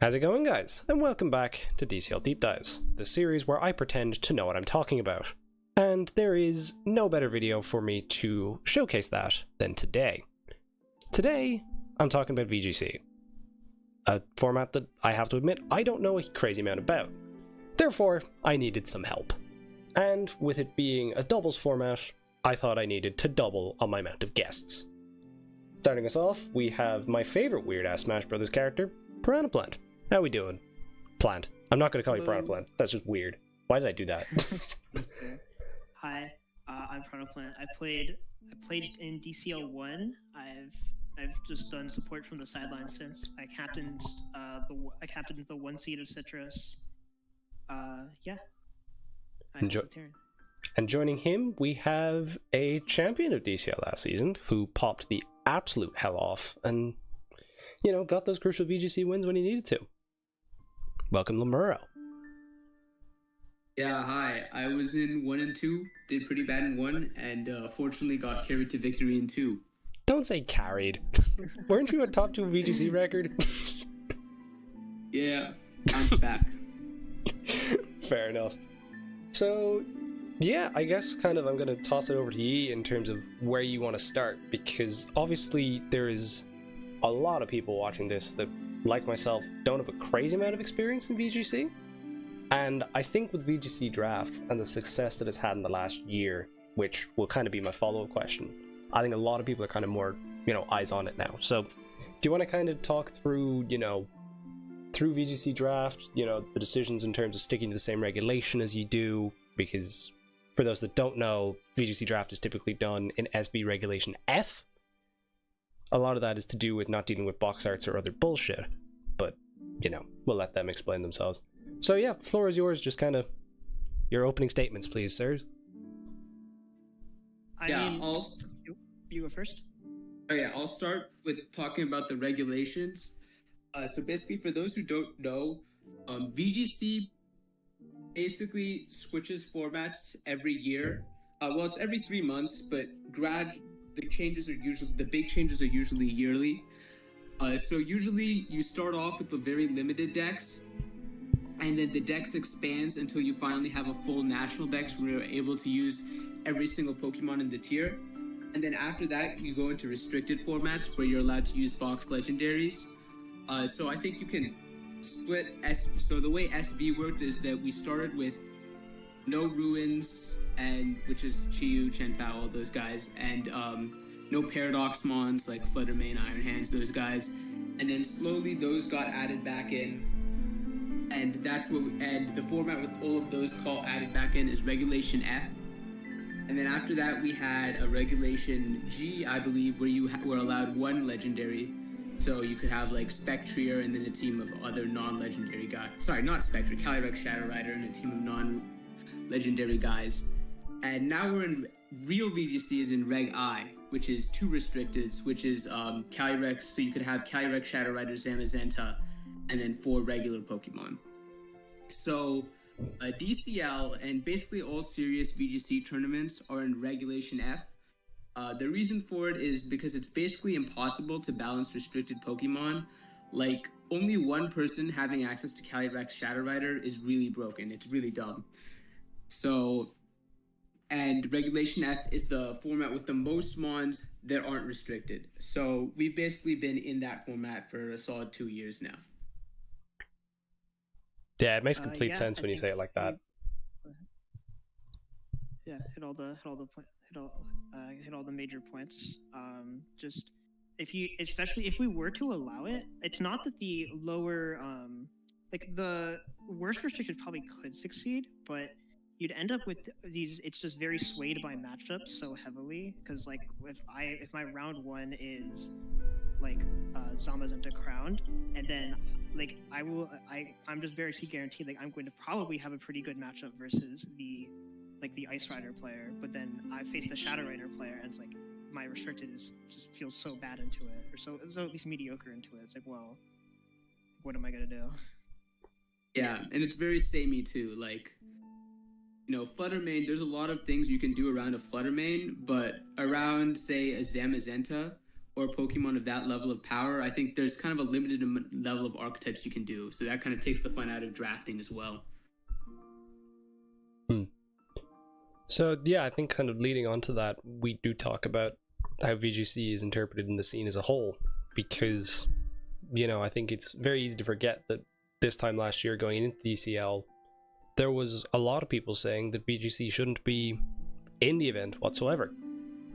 How's it going, guys? And welcome back to DCL Deep Dives, the series where I pretend to know what I'm talking about. And there is no better video for me to showcase that than today. Today, I'm talking about VGC, a format that I have to admit I don't know a crazy amount about. Therefore, I needed some help. And with it being a doubles format, I thought I needed to double on my amount of guests. Starting us off, we have my favorite weird-ass Smash Brothers character, Piranha Plant. How we doing? Plant. I'm not going to call you Piranha Plant. That's just weird. Why did I do that? Hi, I'm Piranha Plant. I played in DCL I've just done support from the sidelines since. I captained the one seed of Citrus. Yeah. And joining him, we have a champion of DCL last season who popped the absolute hell off and, you know, got those crucial VGC wins when he needed to. Welcome, Lemuro. Yeah, hi. I was in 1 and 2, did pretty bad in 1, and fortunately got carried to victory in 2. Don't say carried. Weren't you a top 2 VGC record? Yeah, bounce back. Fair enough. So, yeah, I guess kind of I'm going to toss it over to you in terms of where you want to start, because obviously there is a lot of people watching this that, like myself, don't have a crazy amount of experience in VGC. And I think with VGC Draft and the success that it's had in the last year, which will kind of be my follow-up question, I think a lot of people are kind of more, eyes on it now. So do you want to kind of talk through, through VGC Draft, the decisions in terms of sticking to the same regulation as you do? Because for those that don't know, VGC Draft is typically done in SB Regulation F. A lot of that is to do with not dealing with box arts or other bullshit, but, we'll let them explain themselves. So yeah, floor is yours, just kind of your opening statements, please, sirs. You go first? Oh yeah, I'll start with talking about the regulations. So basically, for those who don't know, VGC basically switches formats every year. Well, it's every 3 months, but the big changes are usually yearly. So usually you start off with the very limited decks, and then the decks expands until you finally have a full national dex where you're able to use every single Pokemon in the tier. And then after that, you go into restricted formats where you're allowed to use box legendaries. So I think you can split so the way SV worked is that we started with no Ruins, and which is Chiyu, Chen-Pao, all those guys, and no Paradox Mons like Fluttermane, Iron Hands, those guys. And then slowly those got added back in. And the format with all of those added back in is Regulation F. And then after that, we had a Regulation G, I believe, where you were allowed one legendary. So you could have like Spectrier and then a team of other non-legendary guys. Sorry, not Spectrier, Calyrex Shadow Rider and a team of non-legendary guys. And now we're in real VGC is in Reg I, which is 2 restricteds, which is Calyrex. So you could have Calyrex Shadow Rider, Zamazenta, and then 4 regular Pokemon. So DCL and basically all serious VGC tournaments are in Regulation F. The reason for it is because it's basically impossible to balance restricted Pokemon. Like, only one person having access to Calyrex Shadow Rider is really broken. It's really dumb. So, and Regulation F is the format with the most mons that aren't restricted. So we've basically been in that format for a solid 2 years now. Yeah, it makes complete sense when you say it like that. Yeah, hit all the major points. Just especially if we were to allow it, it's not that the lower, the worst restricted probably could succeed, but you'd end up with these. It's just very swayed by matchups so heavily. Because if my round 1 is Zamazenta crowned, and then I'm just very guaranteed I'm going to probably have a pretty good matchup versus the Ice Rider player, but then I face the Shadow Rider player, and it's my restricted just feels so bad into it, or so at least mediocre into it. It's well, what am I gonna do? Yeah, and it's very samey too. Fluttermane, there's a lot of things you can do around a Fluttermane, but around, say, a Zamazenta or a Pokemon of that level of power, I think there's kind of a limited level of archetypes you can do. So that kind of takes the fun out of drafting as well. So yeah, I think kind of leading on to that, we do talk about how VGC is interpreted in the scene as a whole, because, you know, I think it's very easy to forget that this time last year going into DCL, there was a lot of people saying that VGC shouldn't be in the event whatsoever.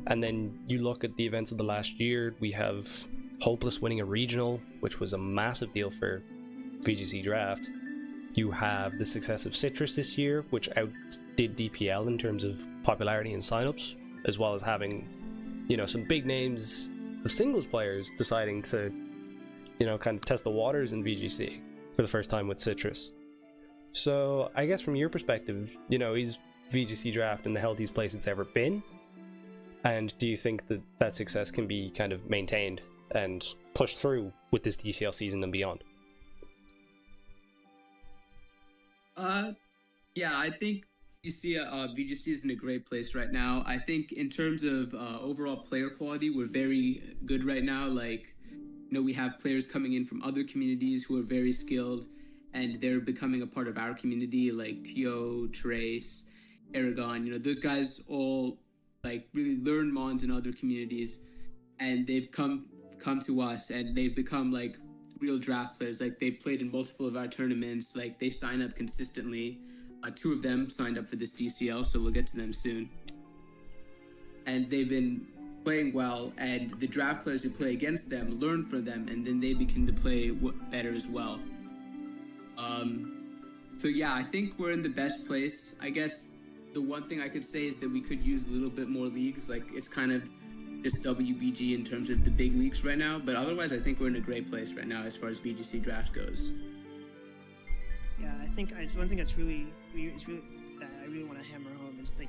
And then you look at the events of the last year, we have Hopeless winning a regional, which was a massive deal for VGC Draft. You have the success of Citrus this year, which outdid DPL in terms of popularity and signups, as well as having, you know, some big names of singles players deciding to, you know, kind of test the waters in VGC for the first time with Citrus. So I guess from your perspective, you know, is VGC Draft in the healthiest place it's ever been? And do you think that that success can be kind of maintained and pushed through with this DCL season and beyond? Yeah, I think VGC is in a great place right now. I think in terms of overall player quality, we're very good right now. Like, you know, we have players coming in from other communities who are very skilled, and they're becoming a part of our community, like Pio, Trace, Aragon. You know, those guys all like really learn Mons in other communities, and they've come to us, and they've become like real draft players. Like, they've played in multiple of our tournaments. Like, they sign up consistently. 2 of them signed up for this DCL, so we'll get to them soon. And they've been playing well, and the draft players who play against them learn from them, and then they begin to play better as well. So yeah, I think we're in the best place. I guess the one thing I could say is that we could use a little bit more leagues. Like, it's kind of just WBG in terms of the big leagues right now, but otherwise I think we're in a great place right now as far as VGC Draft goes. Yeah, I think one thing that's really that I really want to hammer home is like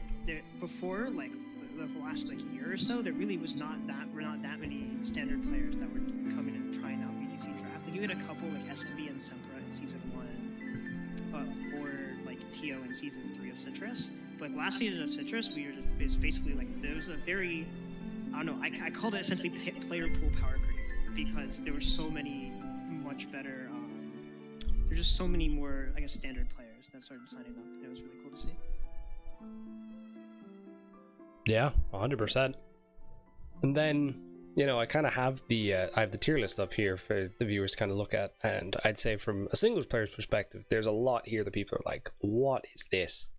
before like the last like year or so, there really was not that many standard players that were coming and trying out VGC Draft. Like, you had a couple like SMB and Sempra in season 1, or like TO in season 3 of Citrus. But like, last season of Citrus, it's basically like there was a very, I don't know, I called it essentially player pool power creep, because there were so many much better. There's just so many more, I guess, standard players that started signing up, and it was really cool to see. Yeah, 100%. And then, you know, I kind of have I have the tier list up here for the viewers to kind of look at, and I'd say from a singles player's perspective, there's a lot here that people are like, what is this?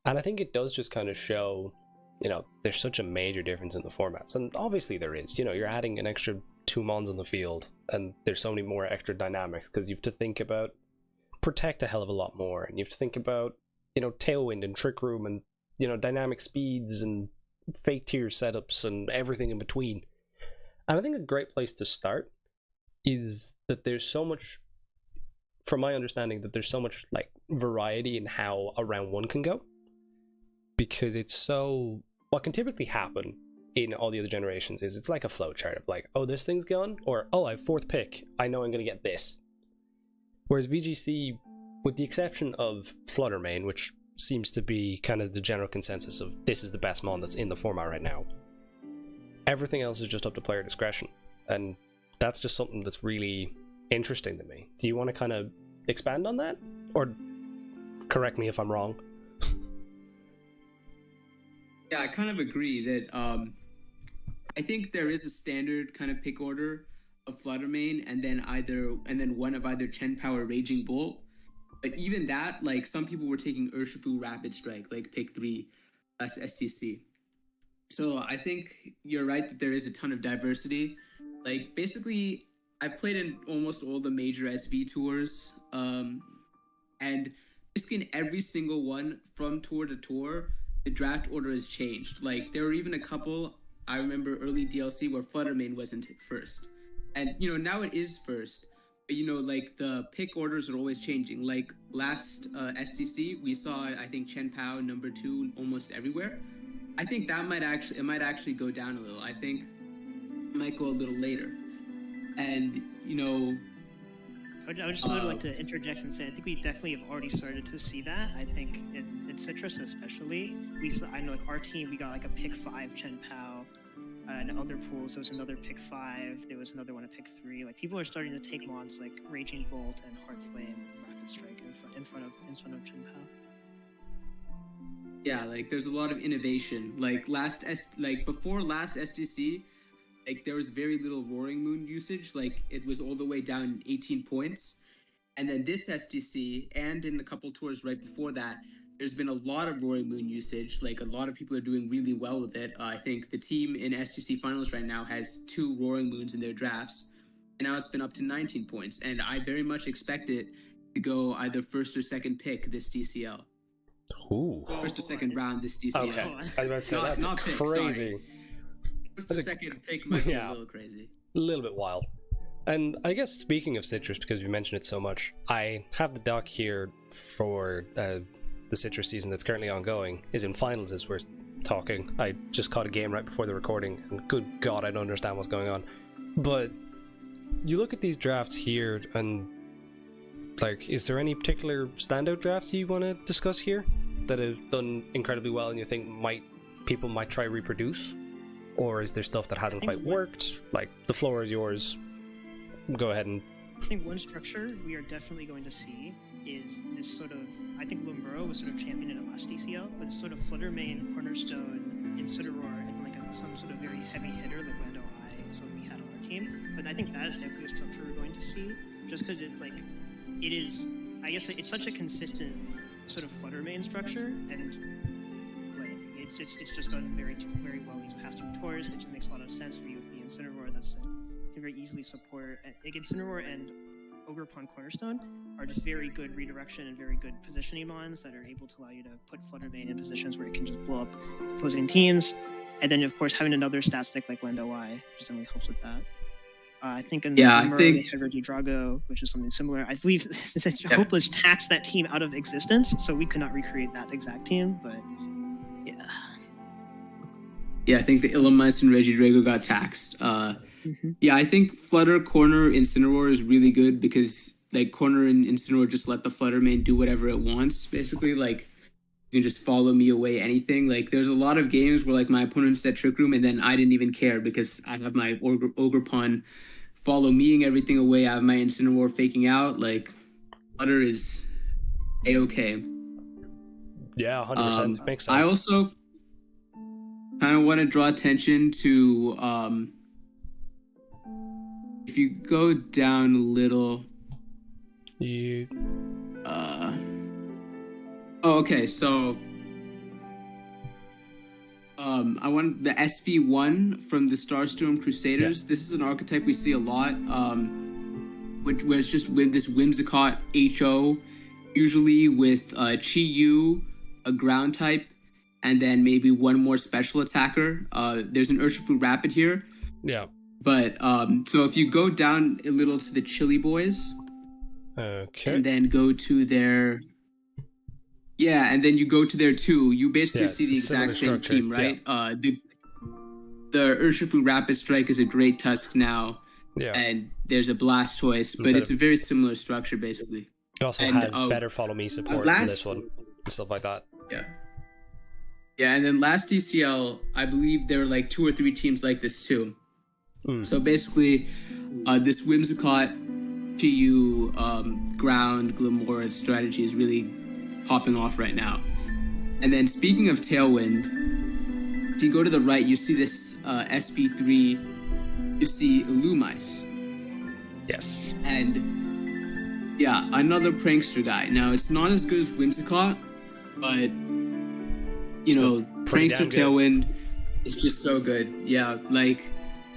And I think it does just kind of show, you know, there's such a major difference in the formats. And obviously there is, you know, you're adding an extra 2 Mons on the field, and there's so many more extra dynamics, because you have to think about Protect a hell of a lot more, and you have to think about, you know, Tailwind and Trick Room, and, you know, dynamic speeds and fake tier setups and everything in between. And I think a great place to start is that there's so much, from my understanding, that there's so much like variety in how a round 1 can go, because it's so, what can typically happen in all the other generations is it's like a flowchart of like, oh, this thing's gone, or oh, I have 4th pick, I know I'm going to get this. Whereas VGC, with the exception of Fluttermane, which seems to be kind of the general consensus of this is the best Mon that's in the format right now, everything else is just up to player discretion. And that's just something that's really interesting to me. Do you want to kind of expand on that? Or correct me if I'm wrong? Yeah, I kind of agree that I think there is a standard kind of pick order of Fluttermane, and then one of either Chen-Pao or Raging Bolt. But even that, like, some people were taking Urshifu Rapid Strike, like pick 3 less STC. So I think you're right that there is a ton of diversity. Like, basically, I've played in almost all the major SV tours, and basically in every single one, from tour to tour, the draft order has changed. Like, there were even a couple, I remember early DLC, where Fluttermane wasn't first. And, you know, now it is first. But, you know, like, the pick orders are always changing. Like, last STC, we saw, I think, Chen-Pao number 2 almost everywhere. I think that might actually go down a little. I think it might go a little later. And, you know, I would just like to interject and say I think we definitely have already started to see that. I think in Citrus especially, I know like our team, we got like a pick 5 Chen-Pao. in other pools, there was another pick 5. There was another one at pick 3. Like people are starting to take mons like Raging Bolt and Heart Flame and Rapid Strike in front of Jinpao. Yeah, like there's a lot of innovation. Like before last SDC, like there was very little Roaring Moon usage. Like it was all the way down 18 points. And then this SDC and in a couple tours right before that, there's been a lot of Roaring Moon usage. Like a lot of people are doing really well with it. I think the team in SDC finals right now has 2 Roaring Moons in their drafts. And now it's been up to 19 points. And I very much expect it to go either first or second pick this DCL. Ooh. First or second round this DCL. Okay. I was about to say, that's not pick, crazy. Sorry. First or second pick might be a little crazy. A little bit wild. And I guess speaking of Citrus, because you mentioned it so much, I have the doc here for the Citrus season that's currently ongoing, is in finals as we're talking. I just caught a game right before the recording, and good God, I don't understand what's going on. But you look at these drafts here, and like, is there any particular standout drafts you want to discuss here that have done incredibly well and you think people might try reproduce? Or is there stuff that hasn't quite worked? Like, the floor is yours. Go ahead and... I think one structure we are definitely going to see is this sort of... I think Lumburo was sort of championed in a last DCL, but this sort of Flutter main, Cornerstone, Incineroar, and like some sort of very heavy hitter like Lando I is what we had on our team. But I think that is definitely a structure we're going to see, just because it is... I guess it's such a consistent sort of Flutter main structure, and like it's just done very, very well these past 2 tours. It just makes a lot of sense for you with the Incineroar. That's can very easily support. Like Incineroar and Ogre Pond Cornerstone are just very good redirection and very good positioning mons that are able to allow you to put Flutter main in positions where it can just blow up opposing teams. And then of course having another stat stick like Lando I just definitely helps with that. I think in the Murray, they had Reggie Drago, which is something similar. I believe Hopeless taxed that team out of existence, so we could not recreate that exact team, but yeah. Yeah, I think the Illumise and Reggie Drago got taxed. Yeah, I think Flutter, Corner, Incineroar is really good because like Corner and Incineroar just let the Flutter main do whatever it wants. Basically, like you can just follow me away anything. Like there's a lot of games where like my opponent said Trick Room and then I didn't even care because I have my Ogre Pun follow meing everything away. I have my Incineroar faking out. Like Flutter is A-okay. Yeah, 100%. Makes sense. I also kind of want to draw attention to if you go down a little, okay, so I want the SV1 from the Starstorm Crusaders. Yeah. This is an archetype we see a lot, where it's just with this Whimsicott HO, usually with Chi-Yu, a ground type, and then maybe one more special attacker. There's an Urshifu Rapid here. Yeah. But, so if you go down a little to the Chili Boys, okay, and then go to their, yeah, and then you go to their 2, you basically see the exact same team, right? Yeah. The Urshifu Rapid Strike is a great Tusk now, and there's a Blastoise, but it's a very similar structure, basically. It also has better follow me support than this one, and stuff like that. Yeah. Yeah, and then last DCL, I believe there were like 2 or 3 teams like this too. So basically, this Whimsicott, Chi-Yu, ground, Glamora strategy is really popping off right now. And then speaking of Tailwind, if you go to the right, you see this SV3, you see Illumise. Yes. And yeah, another prankster guy. Now, it's not as good as Whimsicott, but you know, prankster Tailwind is just so good. Yeah, like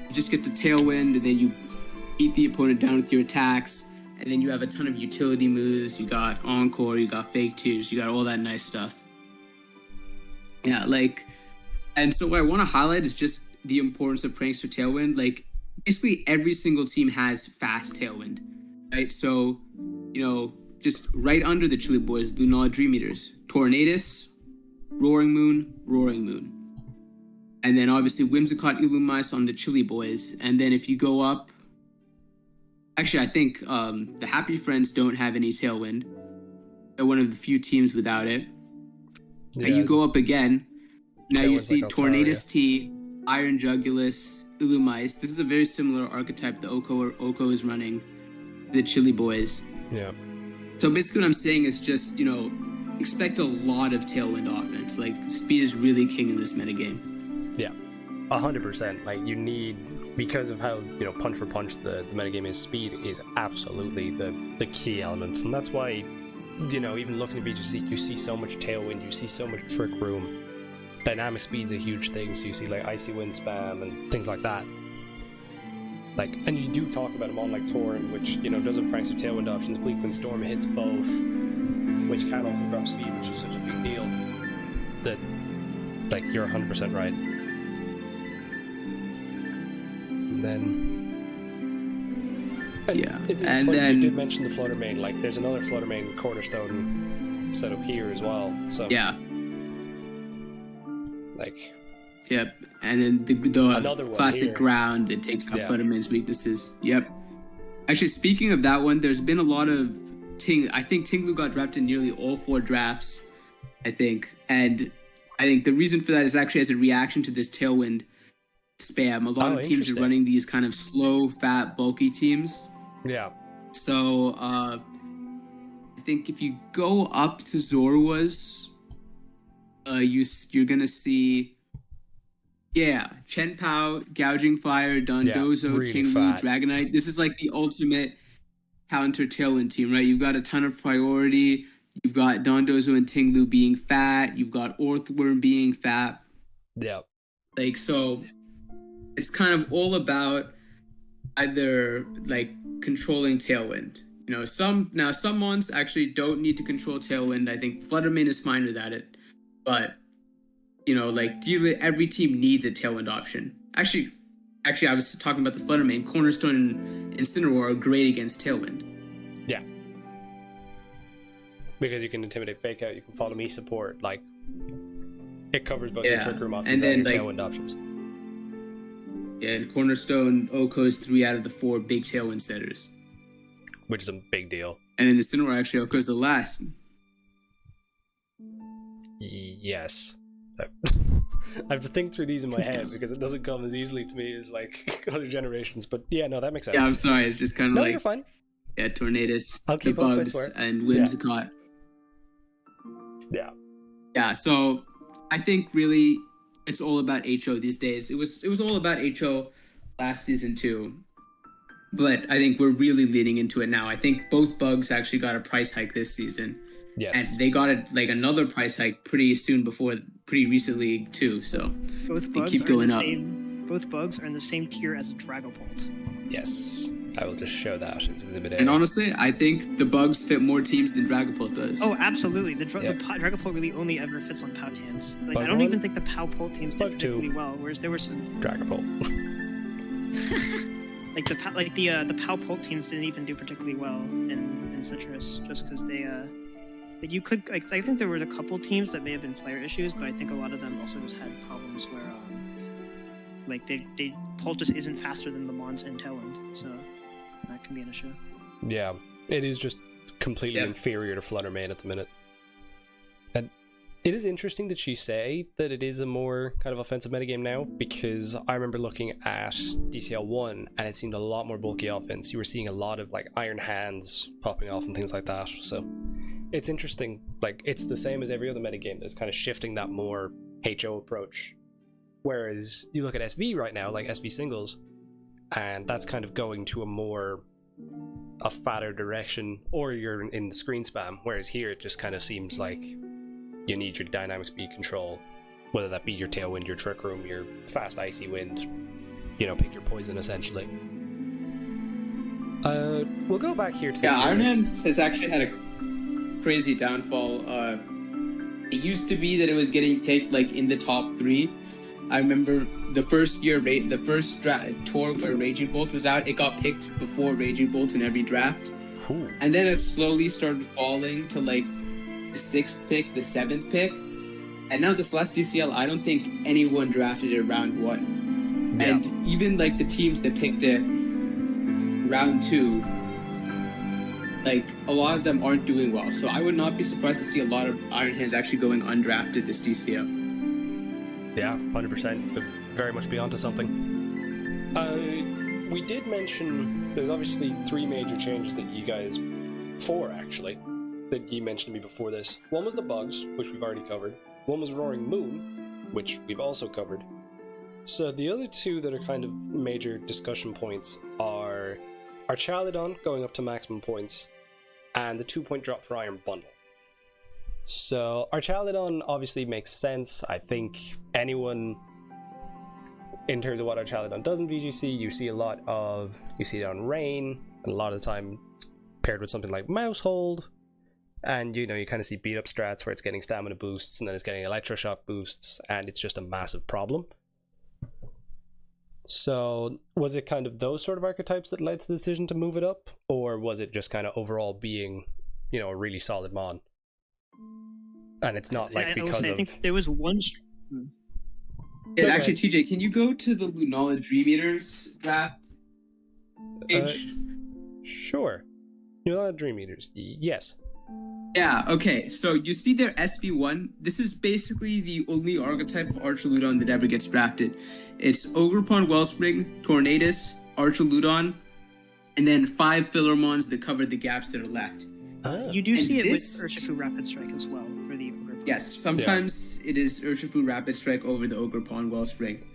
you just get the Tailwind and then you beat the opponent down with your attacks, and then you have a ton of utility moves. You got Encore, you got Fake Tears, you got all that nice stuff. Yeah, like, and so what I want to highlight is just the importance of prankster Tailwind. Like, basically every single team has fast Tailwind, right? So, you know, just right under the Chili Boys, Lunala Dream Eaters, Tornadus, Roaring Moon. And then obviously Whimsicott, Illumise on the Chili Boys. And then if you go up, actually I think the Happy Friends don't have any Tailwind. They're one of the few teams without it. Yeah. And you go up again, now you see Tornadus T, Iron Jugulus, Illumise. This is a very similar archetype that Oko is running, the Chili Boys. Yeah. So basically what I'm saying is just, expect a lot of Tailwind offense. Like, speed is really king in this metagame. Yeah. 100%. Like, you need, because of how, punch for punch the metagame is, speed is absolutely the key element. And that's why, even looking at VGC, you see so much Tailwind, you see so much Trick Room. Dynamic speed's a huge thing, so you see like Icy Wind spam and things like that. Like, and you do talk about a mon like Torrent, which, doesn't price your Tailwind options. Bleak Wind Storm hits both, which can also drop speed, which is such a big deal that, like, you're 100% right. And then... It's funny you did mention the Flutter Main. Like, there's another Flutter Main Cornerstone set up here as well, so... Yeah. Like... Yep, and then the classic ground that takes out Flutterman's weaknesses. Yep. Actually, speaking of that one, there's been a lot of I think Tinglu got drafted in nearly all 4 drafts, I think. And I think the reason for that is actually as a reaction to this Tailwind spam. A lot of teams are running these kind of slow, fat, bulky teams. Yeah. So, I think if you go up to Zorwa's, you're gonna see... Yeah, Chen Pao, Gouging Fire, Dondozo, really Tinglu, Dragonite. This is like the ultimate counter Tailwind team, right? You've got a ton of priority. You've got Dondozo and Tinglu being fat. You've got Orthworm being fat. Yeah. Like, so it's kind of all about either like controlling Tailwind. Some mons actually don't need to control Tailwind. I think Fluttermane is fine without it, but every team needs a Tailwind option. Actually, I was talking about the Fluttermane. Cornerstone and Incineroar are great against Tailwind. Yeah. Because you can intimidate Fake Out, you can follow me support. Like, it covers both your Trick Room options and your Tailwind options. Yeah, and Cornerstone, Oko is 3 out of the 4 big Tailwind setters. Which is a big deal. And then Incineroar actually Oko is the last. Yes. I have to think through these in my head because it doesn't come as easily to me as like other generations. But yeah, no, that makes sense. Yeah, I'm sorry. It's just kind of you're fine. Yeah, Tornadus, the Bugs, and Whimsicott. Yeah. Yeah. So I think really it's all about HO these days. It was all about HO last season too, but I think we're really leaning into it now. I think both Bugs actually got a price hike this season. Yes. And they got it like another price hike pretty recently too. So both they keep going up. Both Bugs are in the same tier as a Dragapult. Yes. I will just show that as Exhibit A. And honestly, I think the Bugs fit more teams than Dragapult does. Oh, absolutely. The Dragapult really only ever fits on POW teams. Like, I don't even think the POW Pult teams did particularly well, whereas there were some... Dragapult. like, the POW Pult teams didn't even do particularly well in Citrus, just because they... I think there were a couple teams that may have been player issues, but I think a lot of them also just had problems where, Pult just isn't faster than the Mons and Tailwind, so that can be an issue. Yeah, it is just completely inferior to Fluttermane at the minute. And it is interesting that you say that it is a more kind of offensive metagame now, because I remember looking at DCL 1 and it seemed a lot more bulky offense. You were seeing a lot of like Iron Hands popping off and things like that, so... It's interesting, like, it's the same as every other metagame that's kind of shifting that more HO approach. Whereas you look at SV right now, like SV singles, and that's kind of going to a fatter direction, or you're in the screen spam, whereas here it just kind of seems like you need your dynamic speed control, whether that be your Tailwind, your Trick Room, your fast Icy Wind, pick your poison essentially. We'll go back here to the Iron Hands has actually had a crazy downfall. It used to be that it was getting picked like in the top 3. I remember the first year, the first tour where Raging Bolt was out, it got picked before Raging Bolt in every draft. Ooh. And then it slowly started falling to like the 6th pick, the 7th pick, and now this last DCL, I don't think anyone drafted it round 1. Yeah. And even like the teams that picked it round 2, like, a lot of them aren't doing well. So I would not be surprised to see a lot of Iron Hands actually going undrafted this DCL. Yeah, 100%. But very much be onto something. We did mention there's obviously 3 major changes that you guys, 4 actually, that you mentioned to me before this. One was the bugs, which we've already covered. One was Roaring Moon, which we've also covered. So the other 2 that are kind of major discussion points are Archaludon going up to maximum points, and the 2-point drop for Iron Bundle. So Archaludon obviously makes sense. I think anyone, in terms of what Archaludon does in VGC, you see it on Rain, and a lot of the time paired with something like Mousehold, and you kind of see beat up strats where it's getting stamina boosts and then it's getting electroshock boosts, and it's just a massive problem. So was it kind of those sort of archetypes that led to the decision to move it up, or was it just kind of overall being, a really solid mon? And it's not like because of... I think there was one... Yeah, actually, TJ, can you go to the Lunala Dream Eaters draft page? Sure. Lunala Dream Eaters, yes. Yeah, okay, so you see their SV1. This is basically the only archetype of Archaludon that ever gets drafted. It's Ogerpon Wellspring, Tornadus, Archaludon, and then 5 filler mons that cover the gaps that are left. You do see it with Urshifu Rapid Strike as well, for the Ogerpon. Yes, sometimes it is Urshifu Rapid Strike over the Ogerpon Wellspring.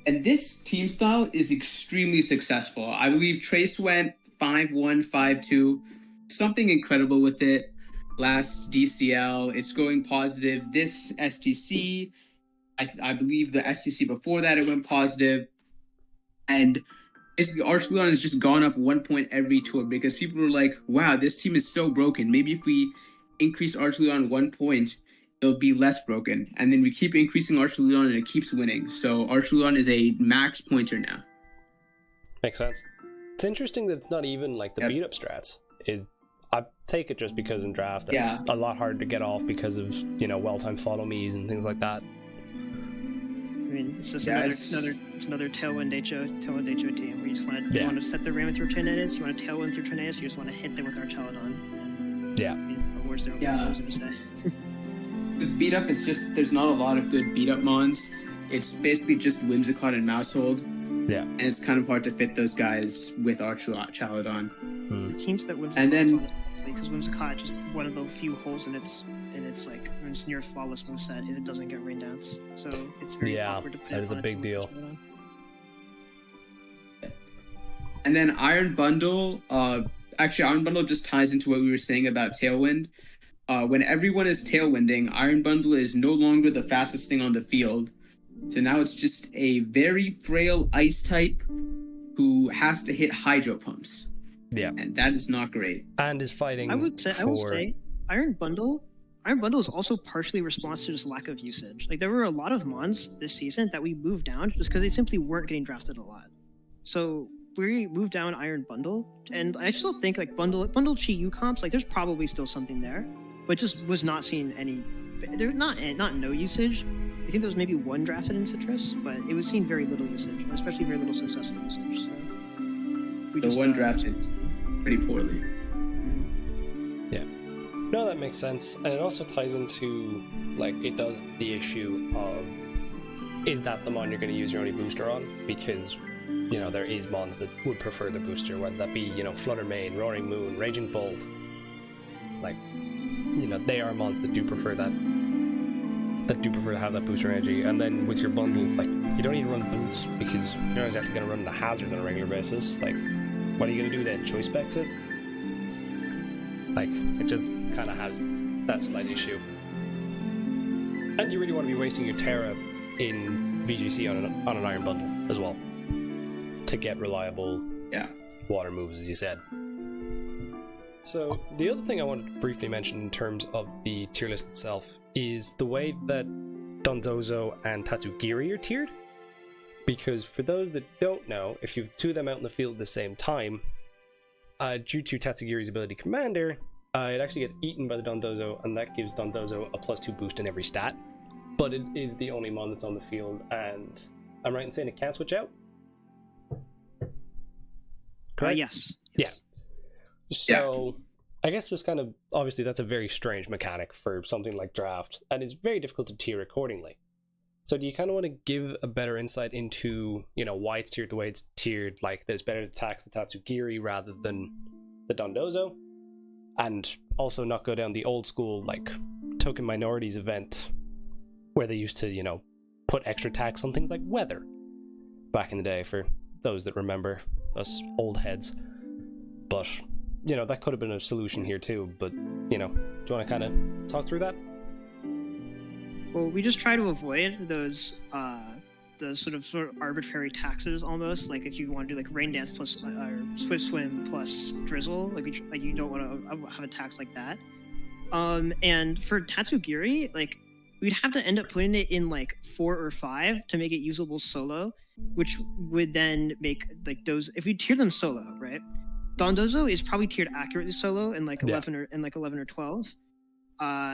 And this team style is extremely successful. I believe Trace went 5-1, 5-2, something incredible with it. Last DCL, it's going positive. This STC, I believe the STC before that, it went positive. And basically, Archaludon has just gone up 1 point every tour because people were like, wow, this team is so broken. Maybe if we increase Archaludon 1 point, it'll be less broken. And then we keep increasing Archaludon and it keeps winning. So Archaludon is a max pointer now. Makes sense. It's interesting that it's not even like the beat up strats. I take it just because in draft it's a lot harder to get off because of well-timed follow me's and things like that. I mean, it's just another Tailwind HO team where you just want to set the ram through Tornadus, you want to Tailwind through Tornadus, you just want to hit them with Archaludon. What worse there to say. With beat up, it's just there's not a lot of good beat up mons. It's basically just Whimsicott and Mousehold. Yeah, and it's kind of hard to fit those guys with Archaludon. The teams that Whimsicott because Whimsicott just one of the few holes in its near flawless moveset is it doesn't get rain dance, so it's very awkward to play. That is a big deal. And then Iron Bundle, Iron Bundle just ties into what we were saying about Tailwind. When everyone is Tailwinding, Iron Bundle is no longer the fastest thing on the field. So now it's just a very frail ice type who has to hit Hydro Pumps. Yeah. And that is not great. And is fighting I will say Iron Bundle is also partially responsive to just lack of usage. Like there were a lot of mons this season that we moved down just because they simply weren't getting drafted a lot. So we moved down Iron Bundle, and I still think like Bundle Chi U comps, like there's probably still something there, but just was not seeing any. There's not no usage. I think there was maybe 1 drafted in Citrus, but it was seeing very little usage, especially very little successful usage. So one drafted pretty poorly. Yeah. No, that makes sense. And it also ties into, like, it does the issue of, is that the mon you're going to use your only booster on? Because, there is mons that would prefer the booster, whether that be, Flutter Mane, Roaring Moon, Raging Bolt. Like, they are mons that do prefer that to have that booster energy. And then with your bundle, like, you don't need to run boots because you're not exactly going to run the hazard on a regular basis. Like, what are you going to do then? Choice specs it? Like, it just kind of has that slight issue. And you really want to be wasting your Terra in VGC on an Iron Bundle as well to get reliable water moves, as you said. So the other thing I wanted to briefly mention in terms of the tier list itself is the way that Dondozo and Tatsugiri are tiered. Because for those that don't know, if you have 2 of them out in the field at the same time, due to Tatsugiri's ability Commander, it actually gets eaten by the Dondozo, and that gives Dondozo a +2 boost in every stat. But it is the only mon that's on the field, and I'm right in saying it can't switch out? Correct? Yes. Yeah. So, I guess just kind of, obviously that's a very strange mechanic for something like draft, and it's very difficult to tier accordingly. So do you kind of want to give a better insight into, why it's tiered the way it's tiered? Like, there's better attacks the Tatsugiri rather than the Dondozo, and also not go down the old school like token minorities event where they used to, put extra tax on things like weather back in the day, for those that remember, us old heads. But that could have been a solution here too. But do you want to kind of talk through that? Well, we just try to avoid those the sort of arbitrary taxes almost. Like if you want to do like rain dance plus or swift swim plus drizzle, like you don't want to have a tax like that. And for Tatsugiri, like we'd have to end up putting it in like 4 or 5 to make it usable solo, which would then make like those, if we tier them solo, right? Dondozo is probably tiered accurately solo in like 11 or 12.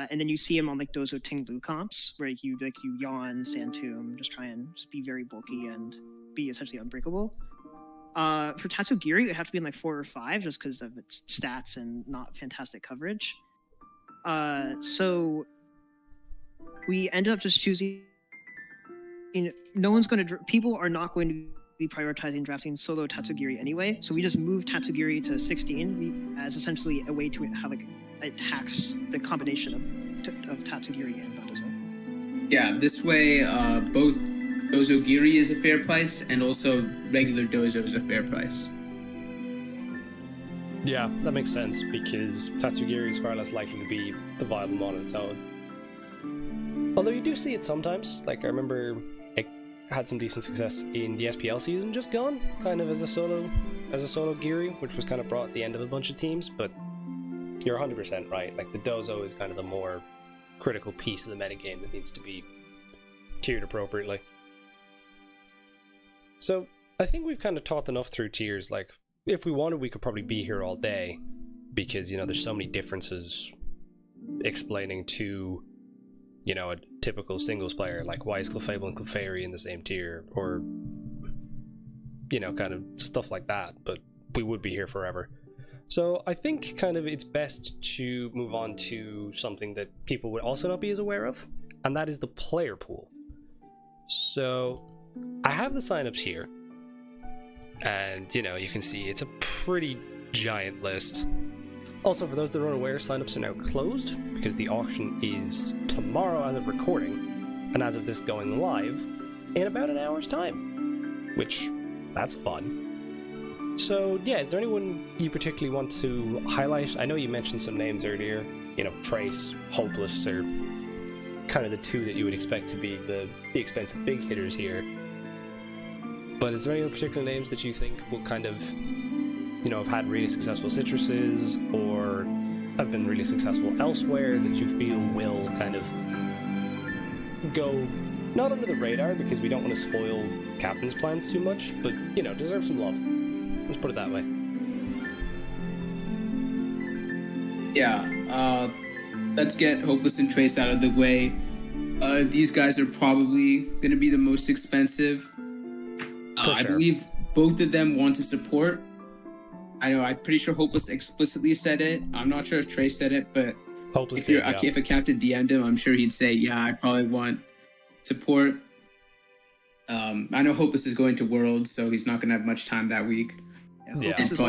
And then you see him on like Dozo Tinglu comps where you yawn Santum, just try and just be very bulky and be essentially unbreakable. For Tatsugiri, it would have to be in like 4 or 5 just because of its stats and not fantastic coverage. So we ended up just choosing. People are not going to be prioritizing drafting solo Tatsugiri anyway, so we just moved Tatsugiri to 16 as essentially a way to have like a tax the combination of Tatsugiri and Dondozo. Yeah, this way both Dozo Giri is a fair price and also regular Dozo is a fair price. Yeah, that makes sense, because Tatsugiri is far less likely to be the viable mod on its own. Although you do see it sometimes. Like, I remember it had some decent success in the SPL season just gone, kind of as a solo Giri, which was kind of brought at the end of a bunch of teams, but you're 100% right. Like, the Dozo is kind of the more critical piece of the metagame that needs to be tiered appropriately. So, I think we've kind of talked enough through tiers. Like, if we wanted, we could probably be here all day, because, there's so many differences explaining to, a typical singles player, like why is Clefable and Clefairy in the same tier, or, kind of stuff like that, but we would be here forever. So I think kind of it's best to move on to something that people would also not be as aware of, and that is the player pool. So I have the signups here, and you can see it's a pretty giant list. Also, for those that are unaware, signups are now closed because the auction is tomorrow as of recording, and as of this going live in about an hour's time, which that's fun. So yeah, is there anyone you particularly want to highlight? I know you mentioned some names earlier, Trace, Hopeless are kind of the two that you would expect to be the expensive big hitters here. But is there any particular names that you think will kind of, have had really successful citruses or have been really successful elsewhere that you feel will kind of go not under the radar, because we don't want to spoil captain's plans too much, but, deserve some love. Let's put it that way. Yeah, let's get Hopeless and Trace out of the way. These guys are probably going to be the most expensive. Sure. I believe both of them want to support. I'm pretty sure Hopeless explicitly said it. I'm not sure if Trace said it, but Hopeless if a captain DM'd him, I'm sure he'd say, yeah, I probably want support. I know Hopeless is going to Worlds, so he's not going to have much time that week. Yeah. Hopeless is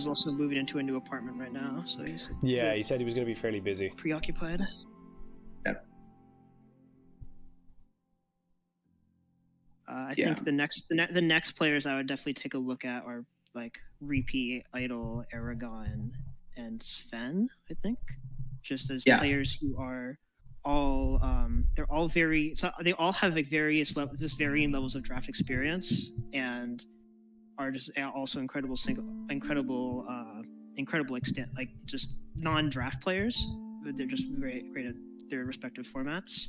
also moving into a new apartment right now, so he's... Yeah, he said he was going to be fairly busy. Preoccupied. Yep. I think the next players I would definitely take a look at are like Repeat, Idol, Aragon, and Sven. I think just as players who are all they all have like varying levels of draft experience and are just also incredible extent, like just non-draft players. They're just very great at their respective formats.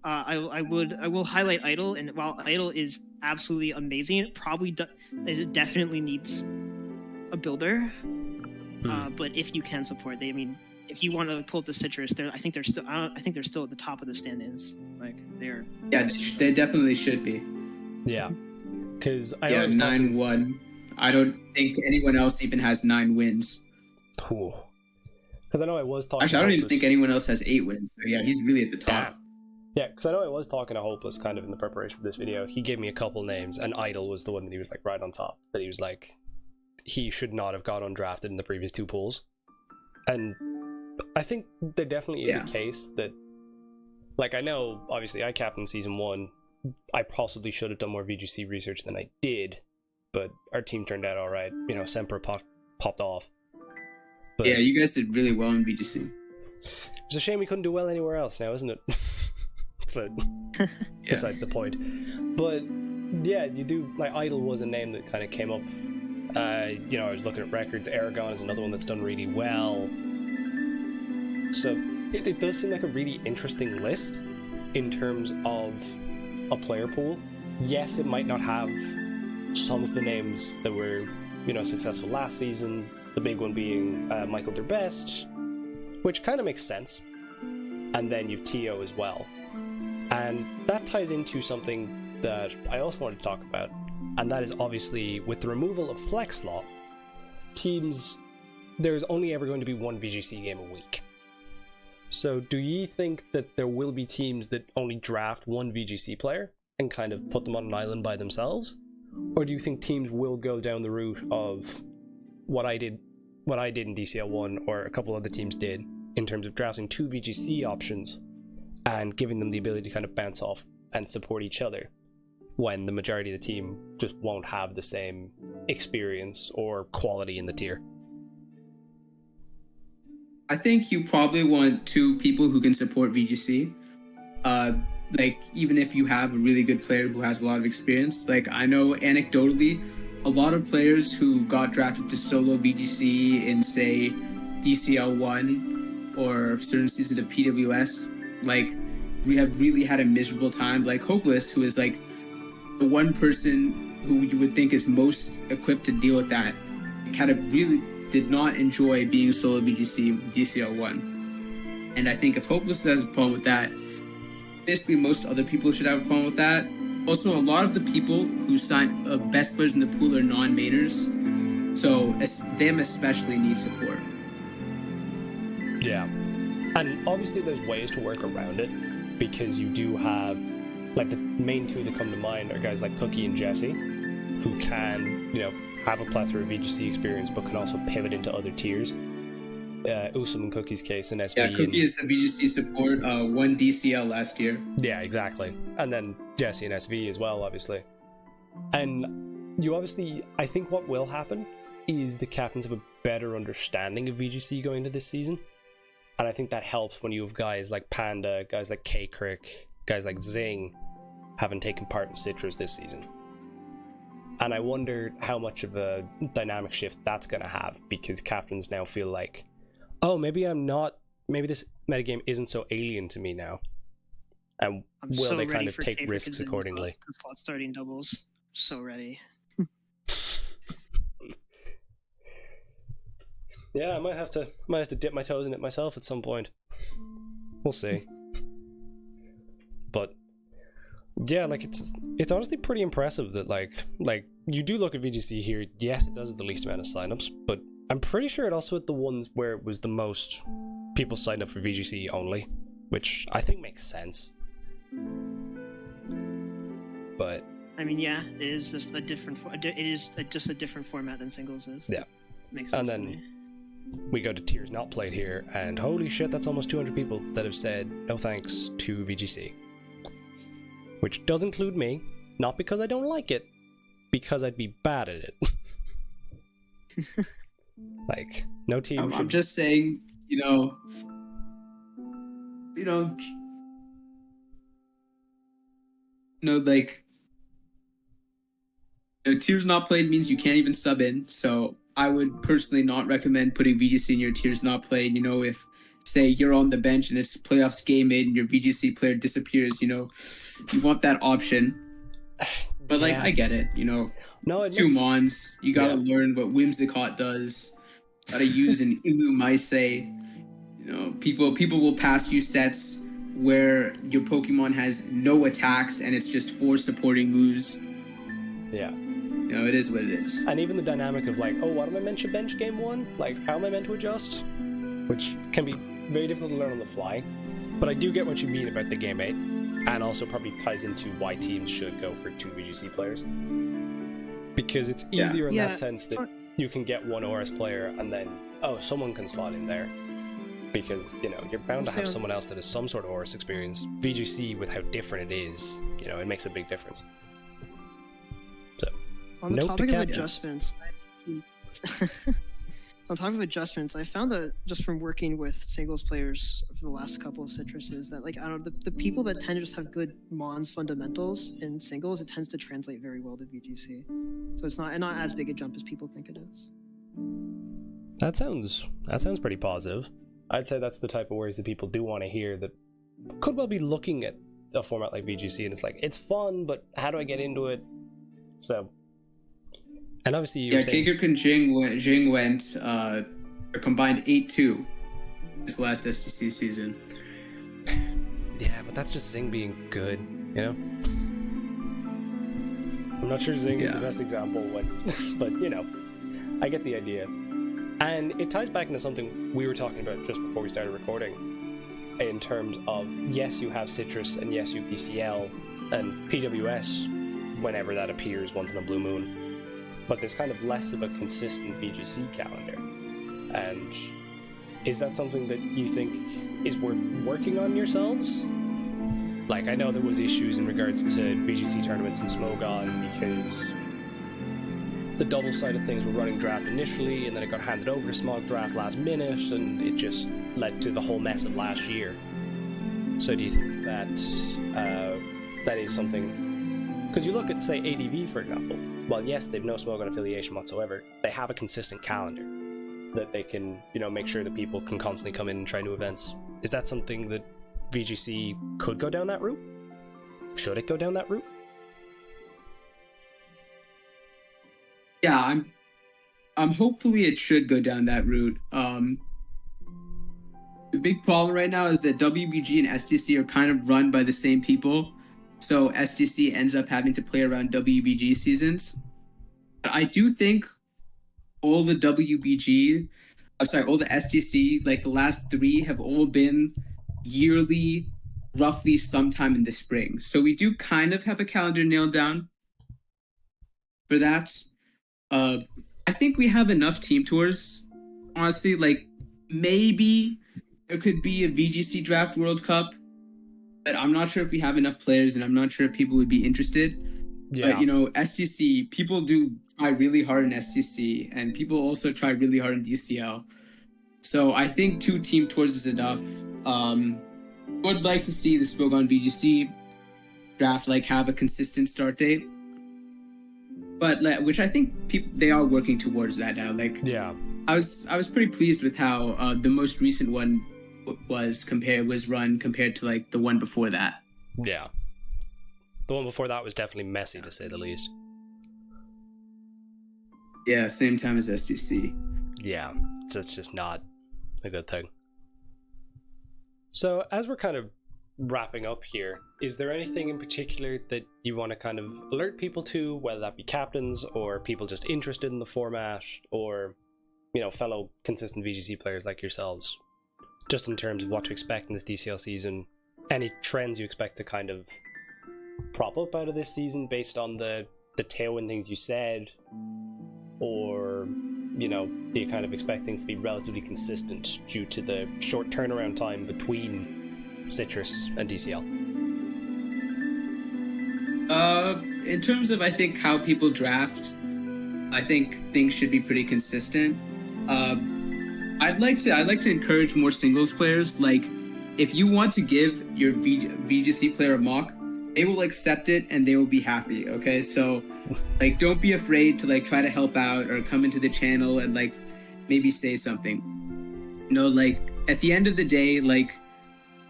I will highlight Idol, and while Idol is absolutely amazing, it definitely needs a builder. But if you can support, if you want to pull up the citrus, I think they're still at the top of the stand-ins. Like they're they definitely should be. Yeah, because 9-1. I don't think anyone else even has 9 wins. Cool. Because I know I was talking. Actually, I don't even think anyone else has 8 wins. So yeah, he's really at the top. Yeah, because I know I was talking to Hopeless kind of in the preparation for this video. He gave me a couple names, and Idle was the one that he was like right on top. That he was like, he should not have got undrafted in the previous two pools. And I think there definitely is a case that, like, I know obviously I captained season 1. I possibly should have done more VGC research than I did, but our team turned out all right. You know, Semper popped off. But yeah, you guys did really well in VGC. It's a shame we couldn't do well anywhere else now, isn't it? But besides the point. But yeah, you do, like, Idle was a name that kind of came up. You know, I was looking at records. Aragon is another one that's done really well. So it does seem like a really interesting list in terms of a player pool. Yes, it might not have some of the names that were, you know, successful last season. The big one being Michael Derbest, which kind of makes sense. And then you've Tio as well. And that ties into something that I also wanted to talk about, and that is obviously with the removal of flex slot, teams, there's only ever going to be one VGC game a week. So do you think that there will be teams that only draft one VGC player and kind of put them on an island by themselves? Or do you think teams will go down the route of what I did in DCL 1 or a couple other teams did in terms of drafting two VGC options and giving them the ability to kind of bounce off and support each other when the majority of the team just won't have the same experience or quality in the tier? I think you probably want two people who can support VGC. Like, even if you have a really good player who has a lot of experience. Like, I know anecdotally, a lot of players who got drafted to solo VGC in, say, DCL 1 or certain seasons of PWS, like, we have really had a miserable time. Like Hopeless, who is like the one person who you would think is most equipped to deal with that, kind of really did not enjoy being solo VGC DCL 1. And I think if Hopeless has a problem with that, basically most other people should have a problem with that. Also, a lot of the people who sign best players in the pool are non-mainers, so them especially need support. Yeah. And obviously there's ways to work around it, because you do have, like, the main two that come to mind are guys like Cookie and Jesse, who can, you know, have a plethora of VGC experience, but can also pivot into other tiers. Usum in Cookie's case, and SV. Yeah, Cookie is the VGC support, won DCL last year. Yeah, exactly. And then Jesse and SV as well, obviously. And you obviously, I think what will happen is the captains have a better understanding of VGC going into this season. And I think that helps when you have guys like Panda, guys like K-Crick, guys like Zing having taken part in Citrus this season. And I wonder how much of a dynamic shift that's going to have, because captains now feel like, oh, maybe this metagame isn't so alien to me now. And will they kind of take risks accordingly? Slot starting doubles. So ready. Yeah, I might have to dip my toes in it myself at some point. We'll see. But yeah, like, it's honestly pretty impressive that like you do look at VGC here. Yes, it does have the least amount of signups, but I'm pretty sure it also had the ones where it was the most people signed up for VGC only, which I think makes sense. But I mean, yeah, it is just a different. It is just a different format than singles is. Yeah, makes sense. And then to me. We go to tiers not played here, and holy shit, that's almost 200 people that have said no thanks to VGC. Which does include me, not because I don't like it, because I'd be bad at it. Like, no team should... I'm just saying, tiers not played means you can't even sub in, so I would personally not recommend putting VGC in your tiers not played. If, say, you're on the bench and it's playoffs game 8 and your VGC player disappears, you want that option. But, like, I get it, No, it two Mons, you gotta learn what Whimsicott does, gotta use an Illumise. People will pass you sets where your Pokemon has no attacks and it's just 4 supporting moves. Yeah. It is what it is. And even the dynamic of, like, oh, what am I meant to bench game 1? Like, how am I meant to adjust? Which can be very difficult to learn on the fly. But I do get what you mean about the game 8. and also probably ties into why teams should go for 2 VGC players. Because it's easier in that sense that you can get one ORS player and then, someone can slot in there. Because, you're bound to have someone else that has some sort of ORS experience. VGC, with how different it is, it makes a big difference. So, on the topic of adjustments, I found that just from working with singles players for the last couple of citruses, that the people that tend to just have good Mons fundamentals in singles, it tends to translate very well to VGC. So it's not as big a jump as people think it is. That sounds pretty positive. I'd say that's the type of words that people do want to hear, that could well be looking at a format like VGC and it's like, it's fun, but how do I get into it? So, and obviously you were saying... Kikuk and Jing went a combined 8-2 this last STC season. Yeah, but that's just Zing being good, I'm not sure Zing is the best example, but I get the idea. And it ties back into something we were talking about just before we started recording, in terms of, yes, you have Citrus, and yes, you have DCL, and PWS, whenever that appears once in a blue moon. But there's kind of less of a consistent VGC calendar. And is that something that you think is worth working on yourselves? Like, I know there was issues in regards to VGC tournaments in Smogon because the double side of things were running draft initially, and then it got handed over to Smog draft last minute, and it just led to the whole mess of last year. So do you think that that is something? Because you look at, say, ADV, for example. Well, yes, they've no Smogon affiliation whatsoever. They have a consistent calendar that they can, make sure that people can constantly come in and try new events. Is that something that VGC could go down that route? Should it go down that route? Yeah, I'm hopefully it should go down that route. The big problem right now is that WBG and STC are kind of run by the same people, so STC ends up having to play around WBG seasons. But I do think all the STC, like the last 3, have all been yearly, roughly sometime in the spring. So we do kind of have a calendar nailed down for that. I think we have enough team tours. Honestly, maybe there could be a VGC Draft World Cup, but I'm not sure if we have enough players, and I'm not sure if people would be interested. Yeah. But, STC, people do try really hard in STC, and people also try really hard in DCL. So I think 2 team tours is enough. Would like to see the Spogon VGC draft have a consistent start date. But which I think they are working towards that now. I was pretty pleased with how the most recent one was run compared to the one before that. Yeah, the one before that was definitely messy, to say the least. Yeah, same time as STC. Yeah, so it's just not a good thing. So as we're kind of wrapping up here, is there anything in particular that you want to kind of alert people to, whether that be captains or people just interested in the format, or fellow consistent VGC players like yourselves, just in terms of what to expect in this DCL season? Any trends you expect to kind of prop up out of this season based on the tailwind things you said, or do you kind of expect things to be relatively consistent due to the short turnaround time between Citrus and DCL? In terms of, I think, how people draft, I think things should be pretty consistent. I'd like to encourage more singles players. If you want to give your VGC player a mock, they will accept it and they will be happy. Okay, so don't be afraid to try to help out or come into the channel and maybe say something. At the end of the day,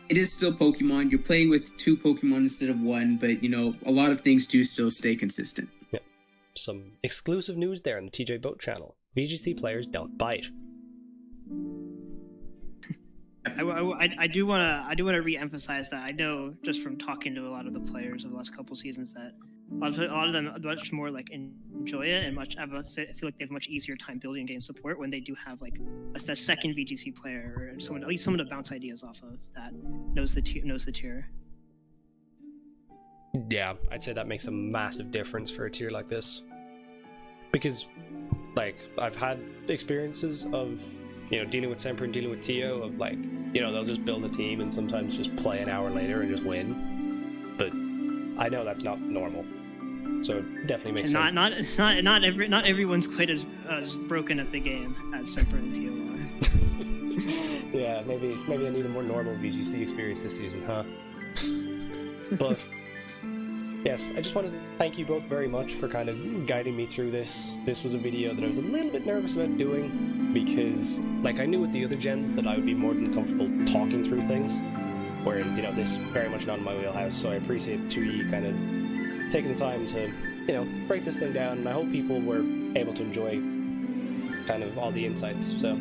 it is still Pokemon. You're playing with 2 Pokemon instead of 1, but a lot of things do still stay consistent. Yeah. Some exclusive news there on the TJ Boat channel. VGC players don't bite. I do want to re-emphasize that. I know just from talking to a lot of the players of the last couple seasons that a lot of them much more enjoy it and feel like they have much easier time building game support when they do have a second VGC player or someone, at least someone to bounce ideas off of, that knows the tier. Yeah, I'd say that makes a massive difference for a tier like this. Because, like, I've had experiences of, you know, dealing with Semper and dealing with Tio, of like, you know, they'll just build a team and sometimes just play an hour later and just win. But I know that's not normal. So it definitely makes sense. Not everyone's quite as broken at the game as Semper and Tio are. Yeah, maybe I need a more normal VGC experience this season, huh? But yes, I just want to thank you both very much for kind of guiding me through this. This was a video that I was a little bit nervous about doing because, like, I knew with the other gens that I would be more than comfortable talking through things, whereas, you know, this very much not in my wheelhouse. So I appreciate the two of you kind of taking the time to, you know, break this thing down, and I hope people were able to enjoy kind of all the insights. So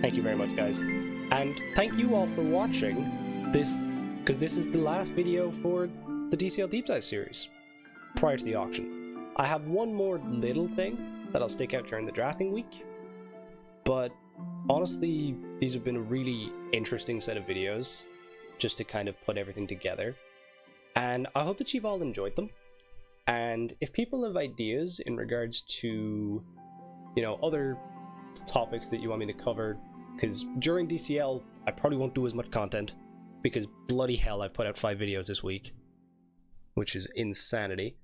thank you very much, guys, and thank you all for watching this, because this is the last video for the DCL Deep Dive series prior to the auction. I have one more little thing that I'll stick out during the drafting week, but honestly, these have been a really interesting set of videos just to kind of put everything together, and I hope that you've all enjoyed them. And if people have ideas in regards to, you know, other topics that you want me to cover, because during DCL I probably won't do as much content because bloody hell I've put out 5 videos this week, which is insanity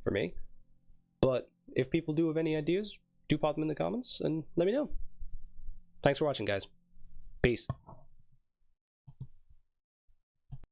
for me. But if people do have any ideas, do pop them in the comments and let me know. Thanks for watching, guys. Peace.